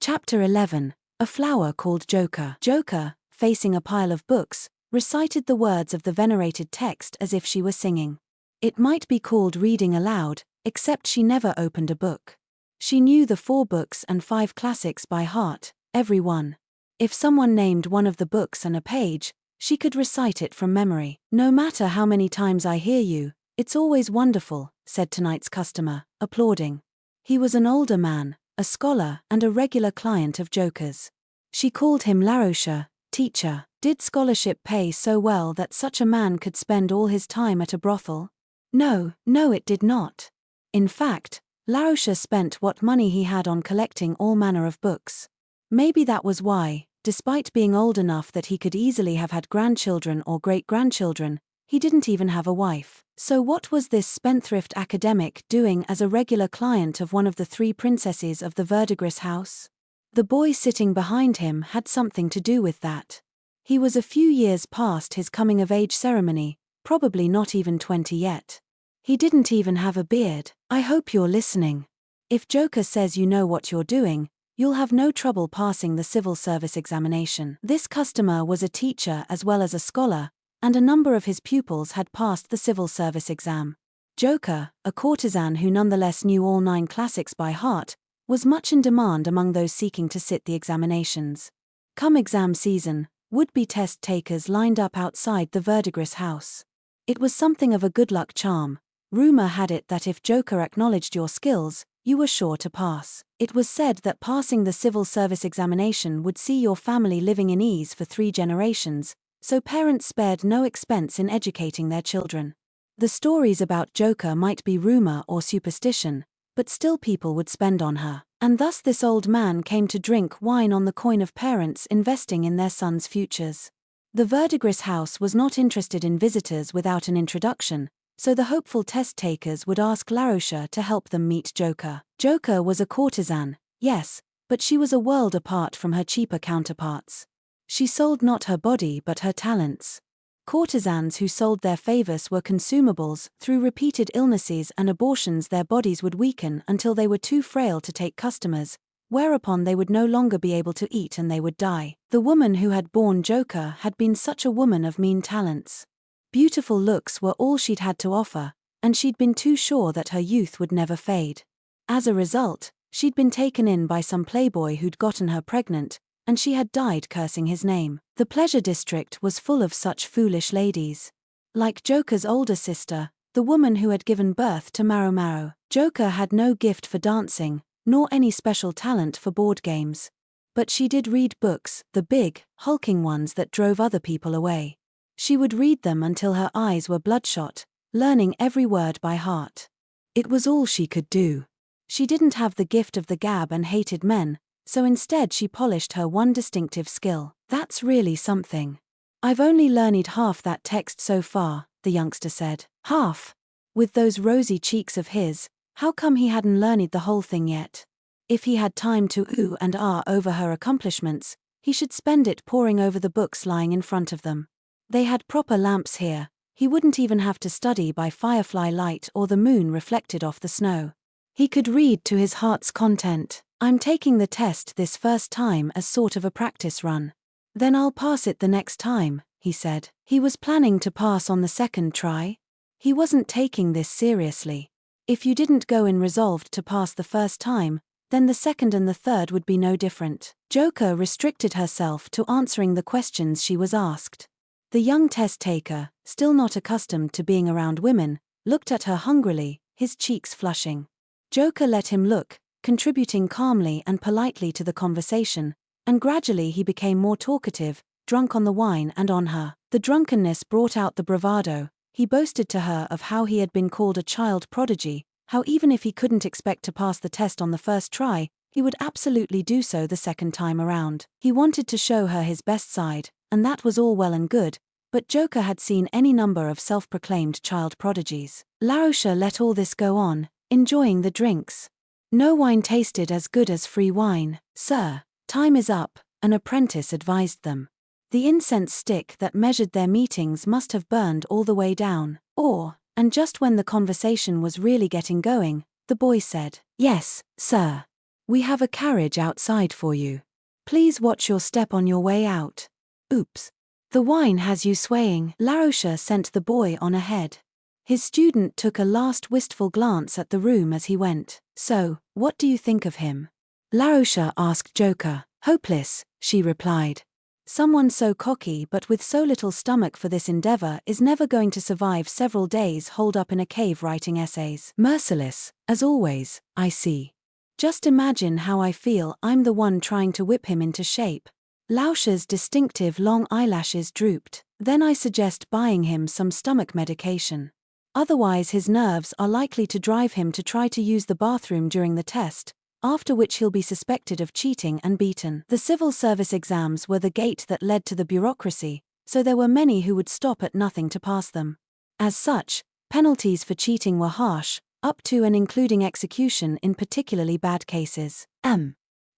Chapter 11. A flower called Joker. Joker, facing a pile of books, recited the words of the venerated text as if she were singing. It might be called reading aloud, except she never opened a book. She knew the 4 books and 5 classics by heart, every one. If someone named one of the books and a page, she could recite it from memory. "No matter how many times I hear you, it's always wonderful," said tonight's customer, applauding. He was an older man, a scholar and a regular client of Joker's. She called him Laroche, teacher. Did scholarship pay so well that such a man could spend all his time at a brothel? No, it did not. In fact, Laroche spent what money he had on collecting all manner of books. Maybe that was why, despite being old enough that he could easily have had grandchildren or great-grandchildren, he didn't even have a wife. So what was this spendthrift academic doing as a regular client of one of the 3 princesses of the Verdigris house? The boy sitting behind him had something to do with that. He was a few years past his coming-of-age ceremony, probably not even 20 yet. He didn't even have a beard. "I hope you're listening. If Joker says you know what you're doing, you'll have no trouble passing the civil service examination." This customer was a teacher as well as a scholar, and a number of his pupils had passed the civil service exam. Joker, a courtesan who nonetheless knew all 9 classics by heart, was much in demand among those seeking to sit the examinations. Come exam season, would-be test takers lined up outside the Verdigris house. It was something of a good luck charm. Rumor had it that if Joker acknowledged your skills, you were sure to pass. It was said that passing the civil service examination would see your family living in ease for 3 generations, so parents spared no expense in educating their children. The stories about Joker might be rumor or superstition, but still people would spend on her. And thus this old man came to drink wine on the coin of parents investing in their sons' futures. The Verdigris house was not interested in visitors without an introduction, so the hopeful test-takers would ask Laroche to help them meet Joker. Joker was a courtesan, yes, but she was a world apart from her cheaper counterparts. She sold not her body but her talents. Courtesans who sold their favors were consumables. Through repeated illnesses and abortions their bodies would weaken until they were too frail to take customers, whereupon they would no longer be able to eat and they would die. The woman who had born Joker had been such a woman of mean talents. Beautiful looks were all she'd had to offer, and she'd been too sure that her youth would never fade. As a result, she'd been taken in by some playboy who'd gotten her pregnant, and she had died cursing his name. The pleasure district was full of such foolish ladies. Like Joker's older sister, the woman who had given birth to Maomao, Joker had no gift for dancing, nor any special talent for board games. But she did read books, the big, hulking ones that drove other people away. She would read them until her eyes were bloodshot, learning every word by heart. It was all she could do. She didn't have the gift of the gab and hated men, so instead she polished her one distinctive skill. "That's really something. I've only learned half that text so far," the youngster said. "Half? With those rosy cheeks of his, how come he hadn't learned the whole thing yet? If he had time to ooh and ah over her accomplishments, he should spend it poring over the books lying in front of them. They had proper lamps here, he wouldn't even have to study by firefly light or the moon reflected off the snow. He could read to his heart's content. I'm taking the test this first time as sort of a practice run. Then I'll pass it the next time," he said. He was planning to pass on the second try. He wasn't taking this seriously. If you didn't go in resolved to pass the first time, then the second and the third would be no different. Joker restricted herself to answering the questions she was asked. The young test-taker, still not accustomed to being around women, looked at her hungrily, his cheeks flushing. Joker let him look, contributing calmly and politely to the conversation, and gradually he became more talkative, drunk on the wine and on her. The drunkenness brought out the bravado. He boasted to her of how he had been called a child prodigy, how even if he couldn't expect to pass the test on the first try, he would absolutely do so the second time around. He wanted to show her his best side, and that was all well and good, but Joker had seen any number of self-proclaimed child prodigies. Laroche let all this go on, enjoying the drinks. No wine tasted as good as free wine. "Sir, time is up," an apprentice advised them. The incense stick that measured their meetings must have burned all the way down. And just when the conversation was really getting going, the boy said, "Yes, sir." We have a carriage outside for you. Please watch your step on your way out. Oops. The wine has you swaying. Laroche sent the boy on ahead. His student took a last wistful glance at the room as he went. So, what do you think of him? Laroche asked Joker. Hopeless, she replied. Someone so cocky but with so little stomach for this endeavor is never going to survive several days holed up in a cave writing essays. Merciless, as always, I see. Just imagine how I feel. I'm the one trying to whip him into shape. Laroche's distinctive long eyelashes drooped. Then I suggest buying him some stomach medication. Otherwise his nerves are likely to drive him to try to use the bathroom during the test, after which he'll be suspected of cheating and beaten. The civil service exams were the gate that led to the bureaucracy, so there were many who would stop at nothing to pass them. As such, penalties for cheating were harsh, up to and including execution in particularly bad cases.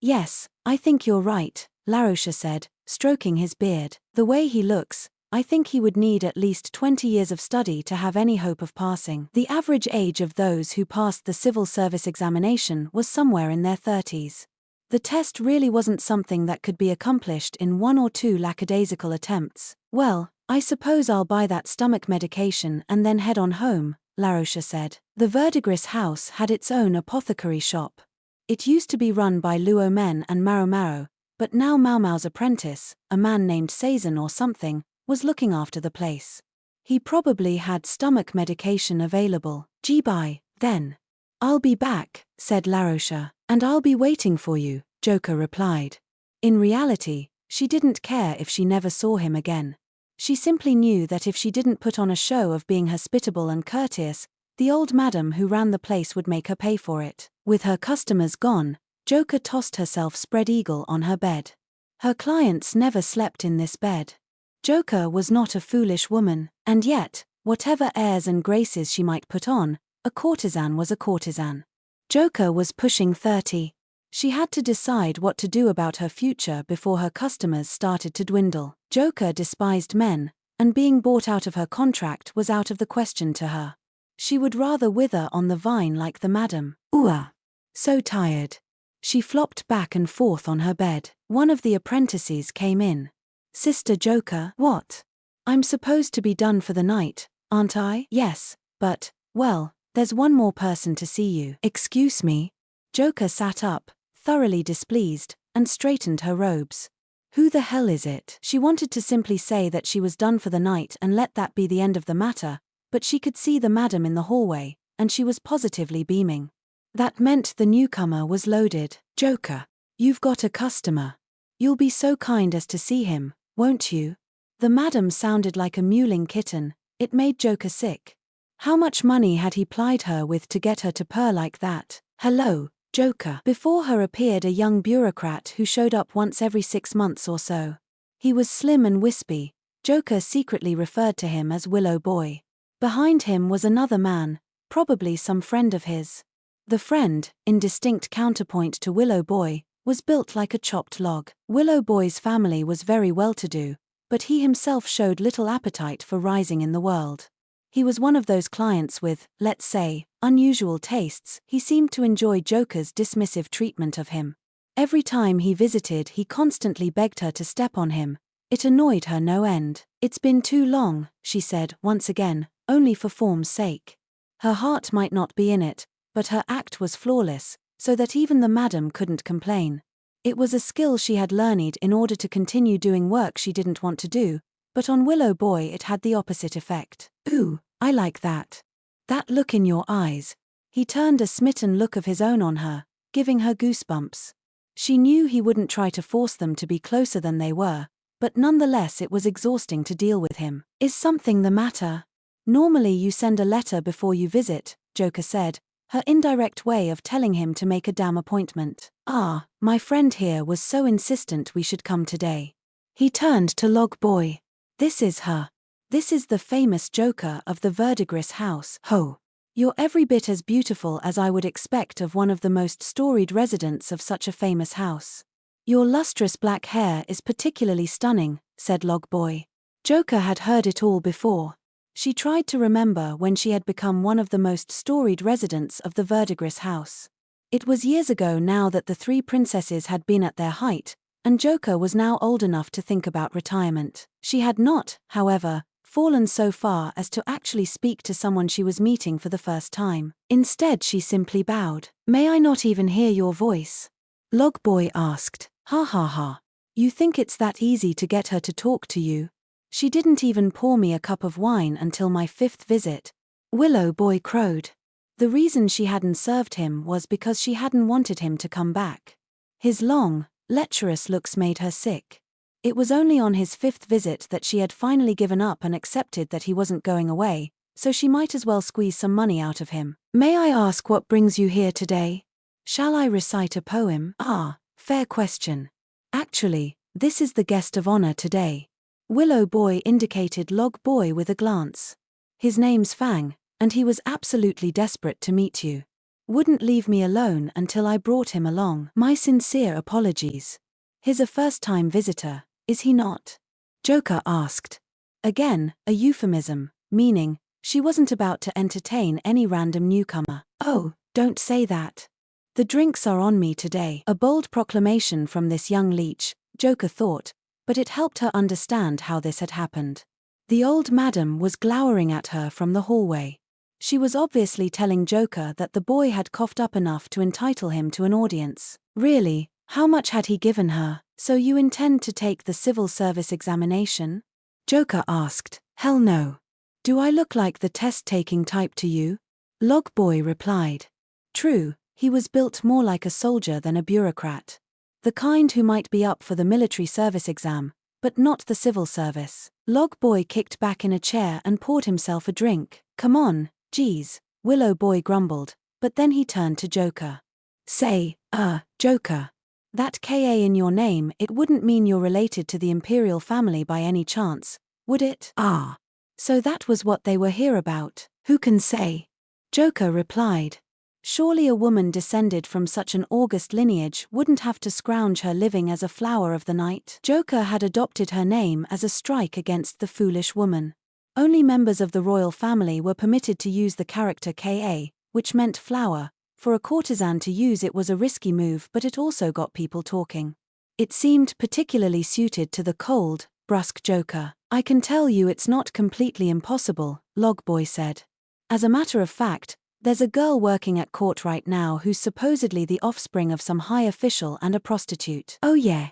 Yes, I think you're right, Laroche said, stroking his beard. The way he looks, I think he would need at least 20 years of study to have any hope of passing. The average age of those who passed the civil service examination was somewhere in their 30s. The test really wasn't something that could be accomplished in 1 or 2 lackadaisical attempts. Well, I suppose I'll buy that stomach medication and then head on home, Laroche said. The Verdigris house had its own apothecary shop. It used to be run by Luo Men and Maomao, but now Maomao's apprentice, a man named Courtesan or something, was looking after the place. He probably had stomach medication available. Bye, then. I'll be back, said Laroche. And I'll be waiting for you, Joker replied. In reality, she didn't care if she never saw him again. She simply knew that if she didn't put on a show of being hospitable and courteous, the old madam who ran the place would make her pay for it. With her customers gone, Joker tossed herself spread-eagle on her bed. Her clients never slept in this bed. Joker was not a foolish woman, and yet, whatever airs and graces she might put on, a courtesan was a courtesan. Joker was pushing 30. She had to decide what to do about her future before her customers started to dwindle. Joker despised men, and being bought out of her contract was out of the question to her. She would rather wither on the vine like the madam. So tired. She flopped back and forth on her bed. One of the apprentices came in. Sister Joker, what? I'm supposed to be done for the night, aren't I? Yes, but, well, there's one more person to see you. Excuse me? Joker sat up, thoroughly displeased, and straightened her robes. Who the hell is it? She wanted to simply say that she was done for the night and let that be the end of the matter, but she could see the madam in the hallway, and she was positively beaming. That meant the newcomer was loaded. Joker, you've got a customer. You'll be so kind as to see him, won't you? The madam sounded like a mewling kitten. It made Joker sick. How much money had he plied her with to get her to purr like that? Hello, Joker. Before her appeared a young bureaucrat who showed up once every 6 months or so. He was slim and wispy. Joker secretly referred to him as Willow Boy. Behind him was another man, probably some friend of his. The friend, in distinct counterpoint to Willow Boy, was built like a chopped log. Willow Boy's family was very well-to-do, but he himself showed little appetite for rising in the world. He was one of those clients with, let's say, unusual tastes. He seemed to enjoy Joker's dismissive treatment of him. Every time he visited, he constantly begged her to step on him. It annoyed her no end. It's been too long, she said, once again, only for form's sake. Her heart might not be in it, but her act was flawless, so that even the madam couldn't complain. It was a skill she had learned in order to continue doing work she didn't want to do, but on Willow Boy it had the opposite effect. Ooh, I like that. That look in your eyes. He turned a smitten look of his own on her, giving her goosebumps. She knew he wouldn't try to force them to be closer than they were, but nonetheless it was exhausting to deal with him. Is something the matter? Normally you send a letter before you visit, Joker said, her indirect way of telling him to make a damn appointment. My friend here was so insistent we should come today. He turned to Log Boy. This is her. This is the famous Joker of the Verdigris house. Ho! You're every bit as beautiful as I would expect of one of the most storied residents of such a famous house. Your lustrous black hair is particularly stunning, said Log Boy. Joker had heard it all before. She tried to remember when she had become one of the most storied residents of the Verdigris house. It was years ago now that the three princesses had been at their height, and Joker was now old enough to think about retirement. She had not, however, fallen so far as to actually speak to someone she was meeting for the first time. Instead, she simply bowed. "May I not even hear your voice?" Log Boy asked. "Ha ha ha. You think it's that easy to get her to talk to you? She didn't even pour me a cup of wine until my 5th visit." Willow Boy crowed. The reason she hadn't served him was because she hadn't wanted him to come back. His long, lecherous looks made her sick. It was only on his 5th visit that she had finally given up and accepted that he wasn't going away, so she might as well squeeze some money out of him. "May I ask what brings you here today? Shall I recite a poem?" "Ah, fair question. Actually, this is the guest of honor today." Willow Boy indicated Log Boy with a glance. "His name's Fang, and he was absolutely desperate to meet you. Wouldn't leave me alone until I brought him along. My sincere apologies. He's a first-time visitor, is he not?" Joker asked. Again, a euphemism, meaning, she wasn't about to entertain any random newcomer. "Oh, don't say that. The drinks are on me today." A bold proclamation from this young leech, Joker thought, but it helped her understand how this had happened. The old madam was glowering at her from the hallway. She was obviously telling Joker that the boy had coughed up enough to entitle him to an audience. Really, how much had he given her? "So you intend to take the civil service examination?" Joker asked. "Hell no. Do I look like the test-taking type to you?" Log Boy replied. True, he was built more like a soldier than a bureaucrat. The kind who might be up for the military service exam, but not the civil service. Log Boy kicked back in a chair and poured himself a drink. "Come on, geez," Willow Boy grumbled, but then he turned to Joker. "Say, Joker. That K.A. in your name, it wouldn't mean you're related to the imperial family by any chance, would it?" "Ah. So that was what they were here about. Who can say?" Joker replied. Surely a woman descended from such an august lineage wouldn't have to scrounge her living as a flower of the night. Joker had adopted her name as a strike against the foolish woman. Only members of the royal family were permitted to use the character Ka, which meant flower. For a courtesan to use it was a risky move, but it also got people talking. It seemed particularly suited to the cold, brusque Joker. "I can tell you it's not completely impossible," Log Boy said. "As a matter of fact, there's a girl working at court right now who's supposedly the offspring of some high official and a prostitute." "Oh yeah.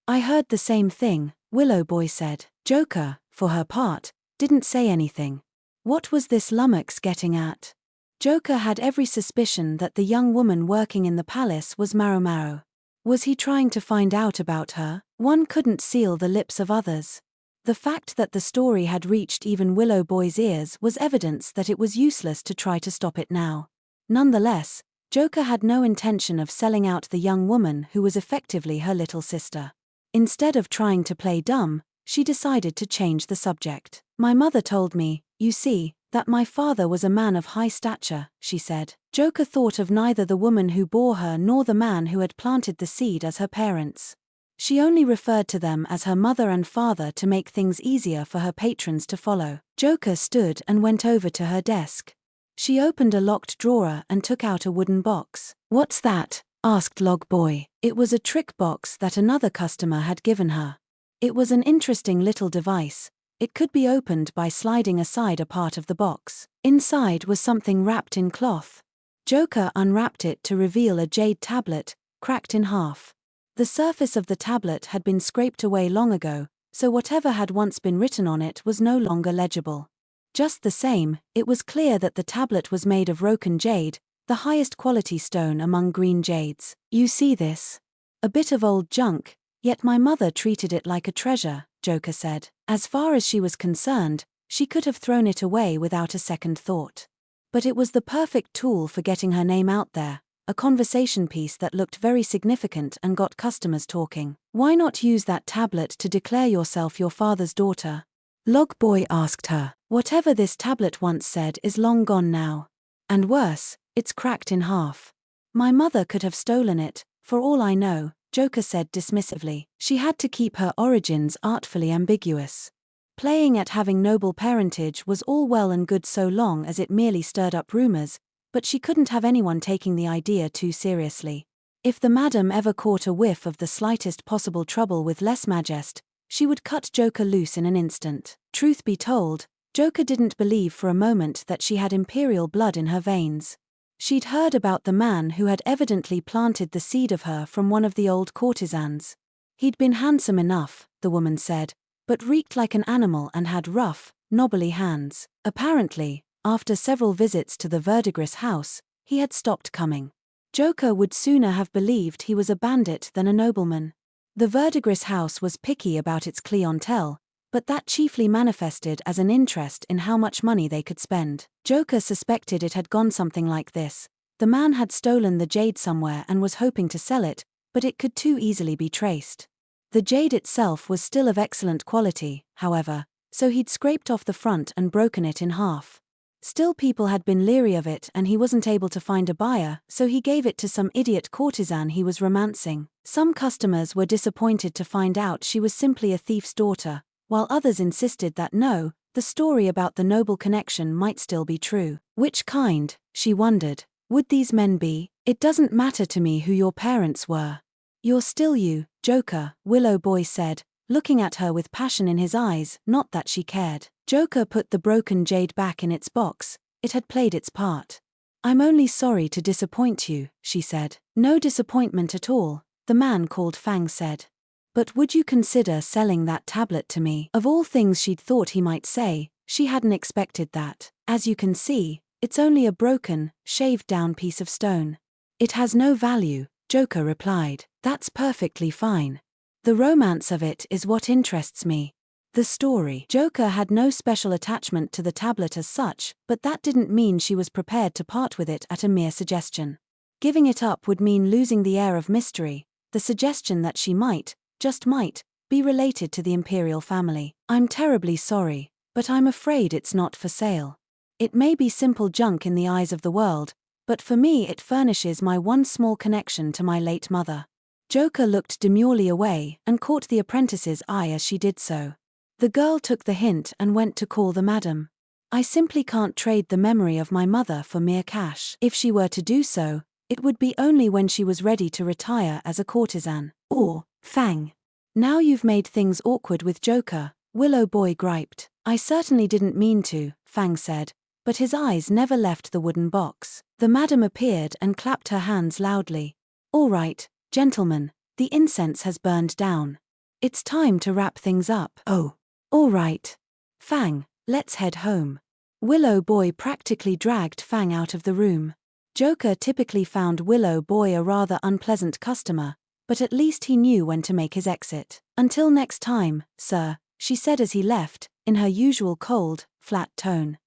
I heard the same thing," Willow Boy said. Joker, for her part, didn't say anything. What was this lummox getting at? Joker had every suspicion that the young woman working in the palace was Maomao. Was he trying to find out about her? One couldn't seal the lips of others. The fact that the story had reached even Willow Boy's ears was evidence that it was useless to try to stop it now. Nonetheless, Joker had no intention of selling out the young woman who was effectively her little sister. Instead of trying to play dumb, she decided to change the subject. "My mother told me, you see, that my father was a man of high stature," she said. Joker thought of neither the woman who bore her nor the man who had planted the seed as her parents. She only referred to them as her mother and father to make things easier for her patrons to follow. Joker stood and went over to her desk. She opened a locked drawer and took out a wooden box. "What's that?" asked Log Boy. It was a trick box that another customer had given her. It was an interesting little device. It could be opened by sliding aside a part of the box. Inside was something wrapped in cloth. Joker unwrapped it to reveal a jade tablet, cracked in half. The surface of the tablet had been scraped away long ago, so whatever had once been written on it was no longer legible. Just the same, it was clear that the tablet was made of roken jade, the highest quality stone among green jades. "You see this? A bit of old junk, yet my mother treated it like a treasure," Joker said. As far as she was concerned, she could have thrown it away without a second thought. But it was the perfect tool for getting her name out there, a conversation piece that looked very significant and got customers talking. "Why not use that tablet to declare yourself your father's daughter?" Log Boy asked her. "Whatever this tablet once said is long gone now. And worse, it's cracked in half. My mother could have stolen it, for all I know," Joker said dismissively. She had to keep her origins artfully ambiguous. Playing at having noble parentage was all well and good so long as it merely stirred up rumors, but she couldn't have anyone taking the idea too seriously. If the madam ever caught a whiff of the slightest possible trouble with lèse majesté, she would cut Joker loose in an instant. Truth be told, Joker didn't believe for a moment that she had imperial blood in her veins. She'd heard about the man who had evidently planted the seed of her from one of the old courtesans. He'd been handsome enough, the woman said, but reeked like an animal and had rough, knobbly hands. Apparently, after several visits to the Verdigris house, he had stopped coming. Joker would sooner have believed he was a bandit than a nobleman. The Verdigris house was picky about its clientele, but that chiefly manifested as an interest in how much money they could spend. Joker suspected it had gone something like this. The man had stolen the jade somewhere and was hoping to sell it, but it could too easily be traced. The jade itself was still of excellent quality, however, so he'd scraped off the front and broken it in half. Still, people had been leery of it and he wasn't able to find a buyer, so he gave it to some idiot courtesan he was romancing. Some customers were disappointed to find out she was simply a thief's daughter, while others insisted that no, the story about the noble connection might still be true. Which kind, she wondered, would these men be? It doesn't matter to me who your parents were. You're still you, Joker, Willow Boy said, looking at her with passion in his eyes, not that she cared. Joker put the broken jade back in its box. It had played its part. I'm only sorry to disappoint you, she said. No disappointment at all, the man called Fang said. But would you consider selling that tablet to me? Of all things she'd thought he might say, she hadn't expected that. As you can see, it's only a broken, shaved-down piece of stone. It has no value, Joker replied. That's perfectly fine. The romance of it is what interests me. The story. Joker had no special attachment to the tablet as such, but that didn't mean she was prepared to part with it at a mere suggestion. Giving it up would mean losing the air of mystery, the suggestion that she might, just might, be related to the imperial family. I'm terribly sorry, but I'm afraid it's not for sale. It may be simple junk in the eyes of the world, but for me it furnishes my one small connection to my late mother. Joker looked demurely away and caught the apprentice's eye as she did so. The girl took the hint and went to call the madam. I simply can't trade the memory of my mother for mere cash. If she were to do so, it would be only when she was ready to retire as a courtesan. Or, Fang. Now you've made things awkward with Joker, Willow Boy griped. I certainly didn't mean to, Fang said, but his eyes never left the wooden box. The madam appeared and clapped her hands loudly. All right, gentlemen, the incense has burned down. It's time to wrap things up. Oh. All right. Fang, let's head home. Willow Boy practically dragged Fang out of the room. Joker typically found Willow Boy a rather unpleasant customer, but at least he knew when to make his exit. Until next time, sir, she said as he left, in her usual cold, flat tone.